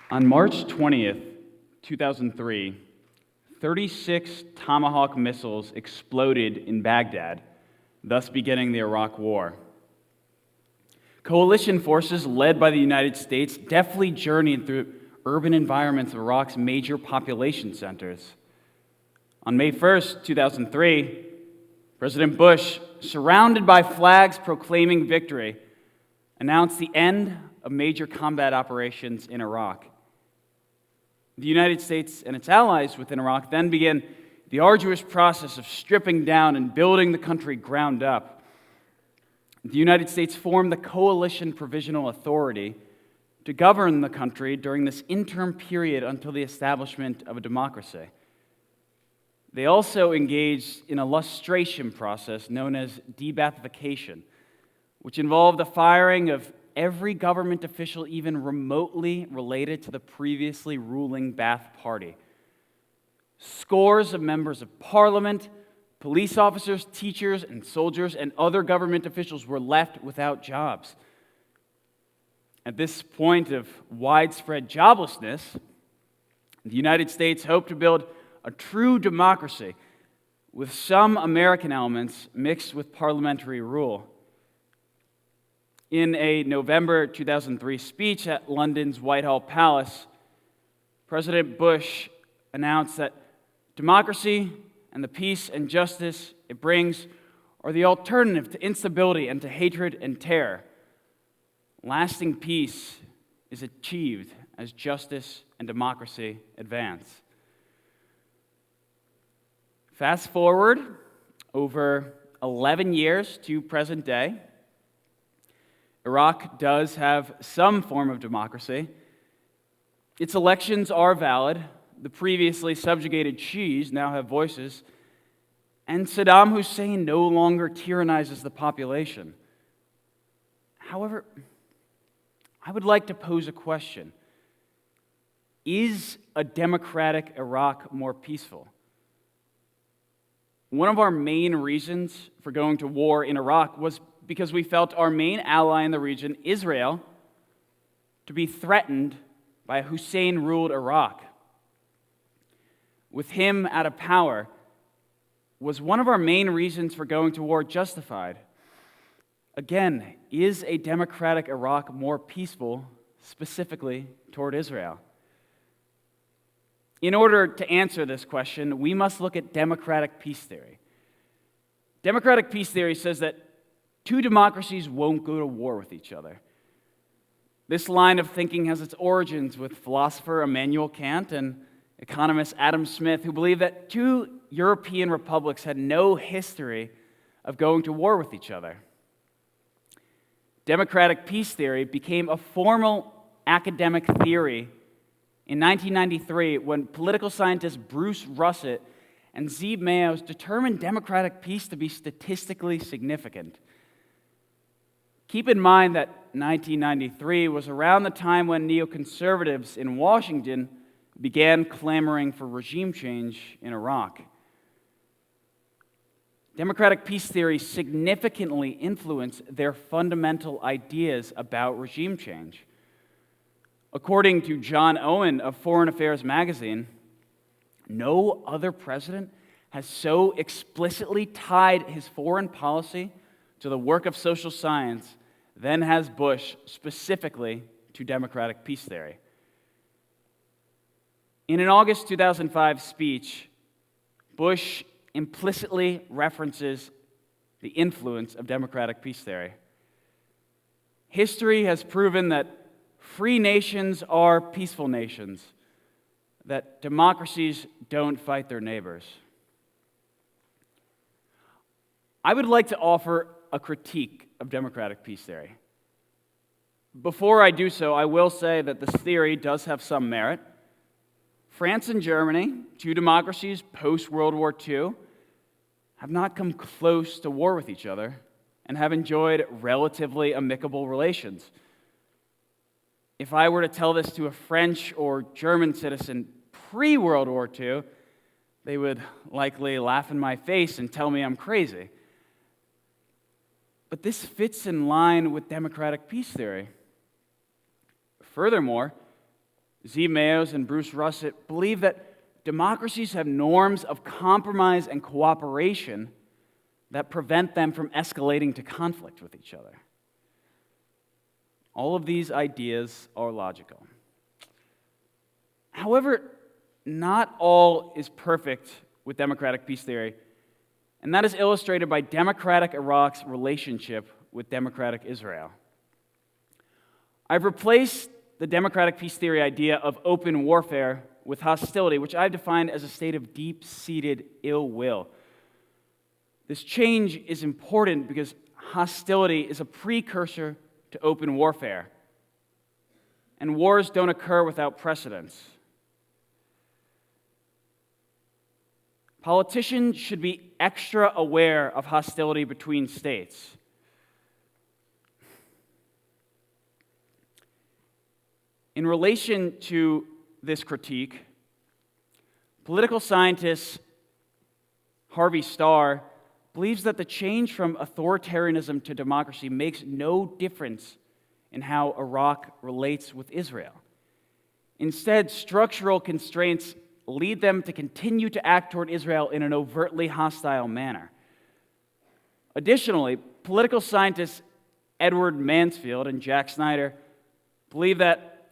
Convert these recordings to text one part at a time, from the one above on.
On March 20th, 2003, 36 Tomahawk missiles exploded in Baghdad, thus beginning the Iraq War. Coalition forces led by the United States deftly journeyed through urban environments of Iraq's major population centers. On May 1st, 2003, President Bush, surrounded by flags proclaiming victory, announced the end of major combat operations in Iraq. The United States and its allies within Iraq then began the arduous process of stripping down and building the country ground up. The United States formed the Coalition Provisional Authority to govern the country during this interim period until the establishment of a democracy. They also engaged in a lustration process known as De-Baathification, which involved the firing of every government official even remotely related to the previously ruling Ba'ath Party. Scores of members of parliament, police officers, teachers, and soldiers, and other government officials were left without jobs. At this point of widespread joblessness, the United States hoped to build a true democracy with some American elements mixed with parliamentary rule. In a November 2003 speech at London's Whitehall Palace, President Bush announced that democracy and the peace and justice it brings are the alternative to instability and to hatred and terror. Lasting peace is achieved as justice and democracy advance. Fast forward over 11 years to present day. Iraq does have some form of democracy. Its elections are valid. The previously subjugated Shi'is now have voices. And Saddam Hussein no longer tyrannizes the population. However, I would like to pose a question. Is a democratic Iraq more peaceful? One of our main reasons for going to war in Iraq was because we felt our main ally in the region, Israel, to be threatened by a Hussein-ruled Iraq. With him out of power, was one of our main reasons for going to war justified? Again, is a democratic Iraq more peaceful, specifically toward Israel? In order to answer this question, we must look at democratic peace theory. Democratic peace theory says that two democracies won't go to war with each other. This line of thinking has its origins with philosopher Immanuel Kant and economist Adam Smith, who believed that two European republics had no history of going to war with each other. Democratic peace theory became a formal academic theory in 1993 when political scientists Bruce Russett and Zeeb Mayos determined democratic peace to be statistically significant. Keep in mind that 1993 was around the time when neoconservatives in Washington began clamoring for regime change in Iraq. Democratic peace theory significantly influenced their fundamental ideas about regime change. According to John Owen of Foreign Affairs magazine, no other president has so explicitly tied his foreign policy to the work of social science than has Bush specifically to democratic peace theory. In an August 2005 speech, Bush implicitly references the influence of democratic peace theory. History has proven that free nations are peaceful nations, that democracies don't fight their neighbors. I would like to offer a critique of democratic peace theory. Before I do so, I will say that this theory does have some merit. France and Germany, two democracies post-World War II, have not come close to war with each other and have enjoyed relatively amicable relations. If I were to tell this to a French or German citizen pre-World War II, they would likely laugh in my face and tell me I'm crazy. But this fits in line with democratic peace theory. Furthermore, Z. Mayos and Bruce Russett believe that democracies have norms of compromise and cooperation that prevent them from escalating to conflict with each other. All of these ideas are logical. However, not all is perfect with democratic peace theory, and that is illustrated by democratic Iraq's relationship with democratic Israel. I've replaced the democratic peace theory idea of open warfare with hostility, which I've defined as a state of deep-seated ill will. This change is important because hostility is a precursor to open warfare, and wars don't occur without precedents. Politicians should be extra aware of hostility between states. In relation to this critique, political scientist Harvey Starr believes that the change from authoritarianism to democracy makes no difference in how Iraq relates with Israel. Instead, structural constraints lead them to continue to act toward Israel in an overtly hostile manner. Additionally, political scientists Edward Mansfield and Jack Snyder believe that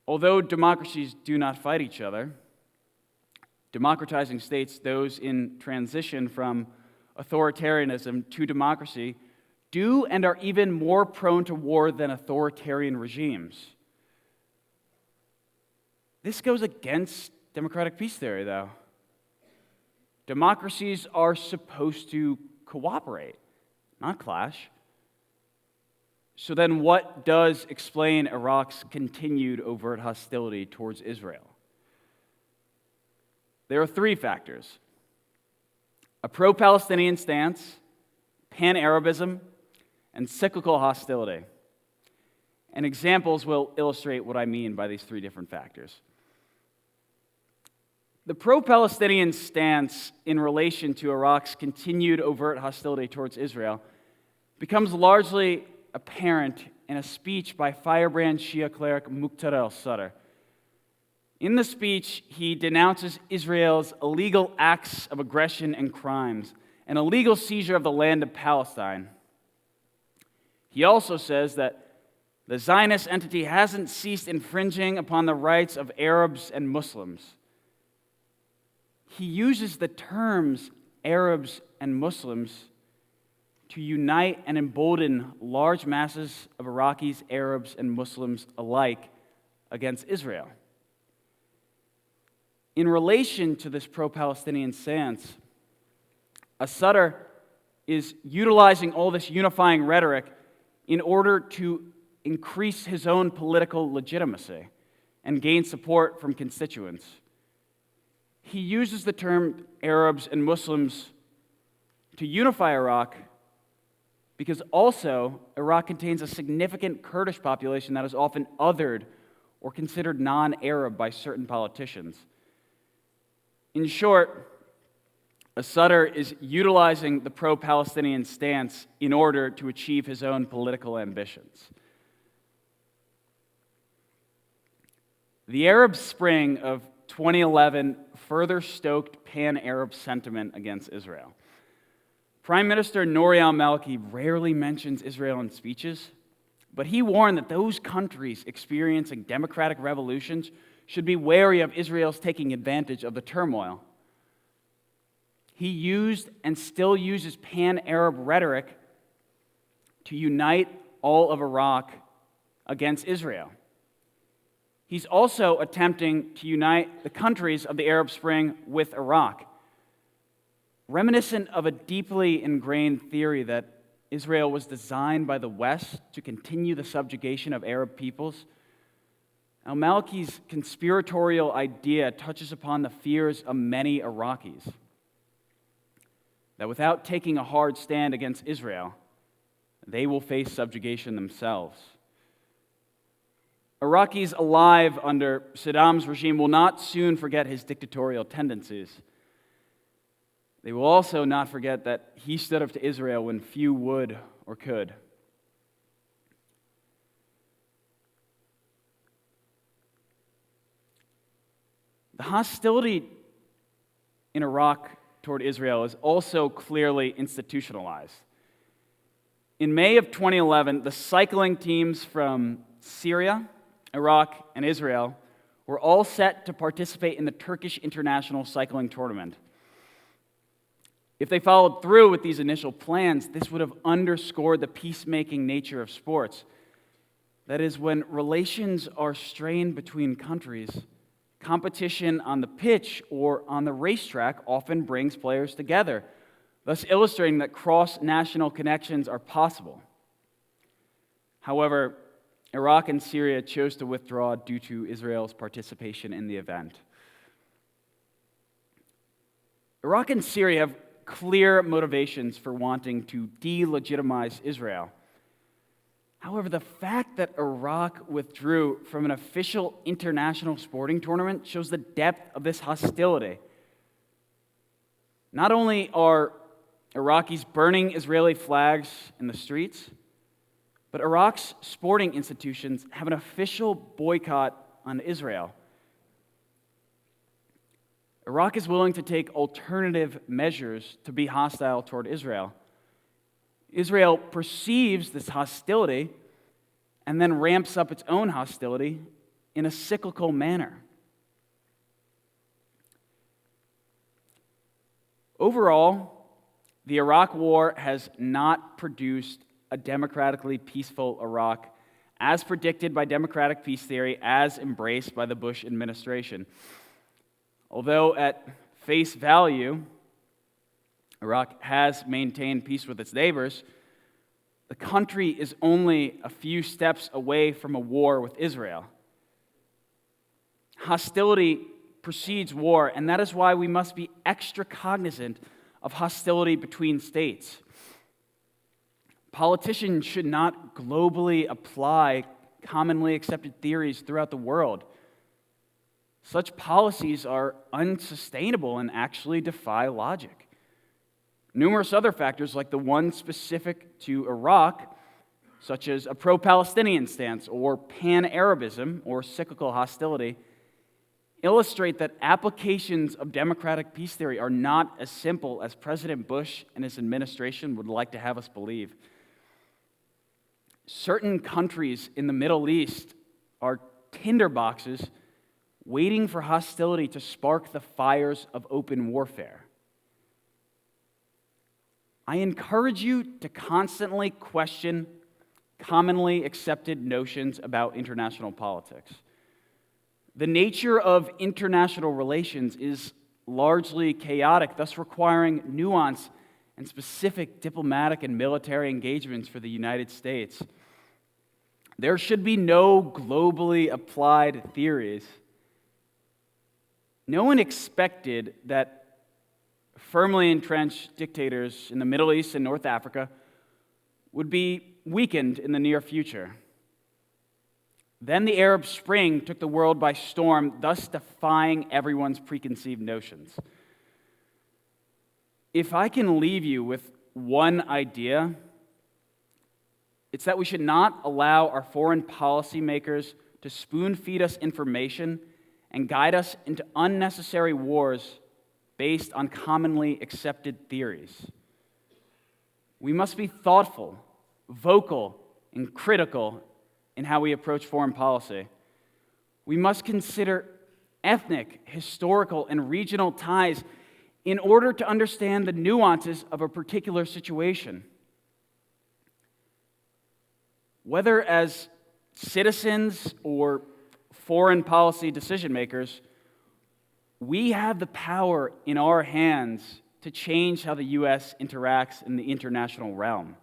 although democracies do not fight each other, democratizing states, those in transition from authoritarianism to democracy, do and are even more prone to war than authoritarian regimes. This goes against democratic peace theory, though. Democracies are supposed to cooperate, not clash. So then what does explain Iraq's continued overt hostility towards Israel? There are three factors: a pro-Palestinian stance, pan-Arabism, and cyclical hostility. And examples will illustrate what I mean by these three different factors. The pro-Palestinian stance in relation to Iraq's continued overt hostility towards Israel becomes largely apparent in a speech by firebrand Shia cleric Muqtada al-Sadr. In the speech, he denounces Israel's illegal acts of aggression and crimes, and illegal seizure of the land of Palestine. He also says that the Zionist entity hasn't ceased infringing upon the rights of Arabs and Muslims. He uses the terms Arabs and Muslims to unite and embolden large masses of Iraqis, Arabs, and Muslims alike against Israel. In relation to this pro-Palestinian stance, Sadr is utilizing all this unifying rhetoric in order to increase his own political legitimacy and gain support from constituents. He uses the term Arabs and Muslims to unify Iraq because also Iraq contains a significant Kurdish population that is often othered or considered non-Arab by certain politicians. In short, Sadr is utilizing the pro-Palestinian stance in order to achieve his own political ambitions. The Arab Spring of 2011 further stoked pan-Arab sentiment against Israel. Prime Minister Nouri al-Maliki rarely mentions Israel in speeches, but he warned that those countries experiencing democratic revolutions should be wary of Israel's taking advantage of the turmoil. He used and still uses pan-Arab rhetoric to unite all of Iraq against Israel. He's also attempting to unite the countries of the Arab Spring with Iraq, reminiscent of a deeply ingrained theory that Israel was designed by the West to continue the subjugation of Arab peoples. Al-Maliki's conspiratorial idea touches upon the fears of many Iraqis, that without taking a hard stand against Israel, they will face subjugation themselves. Iraqis alive under Saddam's regime will not soon forget his dictatorial tendencies. They will also not forget that he stood up to Israel when few would or could. The hostility in Iraq toward Israel is also clearly institutionalized. In May of 2011, the cycling teams from Syria, Iraq, and Israel were all set to participate in the Turkish International Cycling Tournament. If they followed through with these initial plans, this would have underscored the peacemaking nature of sports. That is, when relations are strained between countries, competition on the pitch or on the racetrack often brings players together, thus illustrating that cross-national connections are possible. However, Iraq and Syria chose to withdraw due to Israel's participation in the event. Iraq and Syria have clear motivations for wanting to delegitimize Israel. However, the fact that Iraq withdrew from an official international sporting tournament shows the depth of this hostility. Not only are Iraqis burning Israeli flags in the streets, but Iraq's sporting institutions have an official boycott on Israel. Iraq is willing to take alternative measures to be hostile toward Israel. Israel perceives this hostility and then ramps up its own hostility in a cyclical manner. Overall, the Iraq War has not produced a democratically peaceful Iraq as predicted by democratic peace theory, as embraced by the Bush administration. Although at face value, Iraq has maintained peace with its neighbors, the country is only a few steps away from a war with Israel. Hostility precedes war, and that is why we must be extra cognizant of hostility between states. Politicians should not globally apply commonly accepted theories throughout the world. Such policies are unsustainable and actually defy logic. Numerous other factors, like the one specific to Iraq, such as a pro-Palestinian stance or pan-Arabism or cyclical hostility, illustrate that applications of democratic peace theory are not as simple as President Bush and his administration would like to have us believe. Certain countries in the Middle East are tinderboxes waiting for hostility to spark the fires of open warfare. I encourage you to constantly question commonly accepted notions about international politics. The nature of international relations is largely chaotic, thus requiring nuance and specific diplomatic and military engagements for the United States. There should be no globally applied theories. No one expected that firmly entrenched dictators in the Middle East and North Africa would be weakened in the near future. Then the Arab Spring took the world by storm, thus defying everyone's preconceived notions. If I can leave you with one idea, it's that we should not allow our foreign policymakers to spoon-feed us information and guide us into unnecessary wars based on commonly accepted theories. We must be thoughtful, vocal, and critical in how we approach foreign policy. We must consider ethnic, historical, and regional ties in order to understand the nuances of a particular situation. Whether as citizens or foreign policy decision makers, we have the power in our hands to change how the U.S. interacts in the international realm.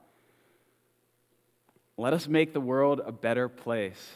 Let us make the world a better place.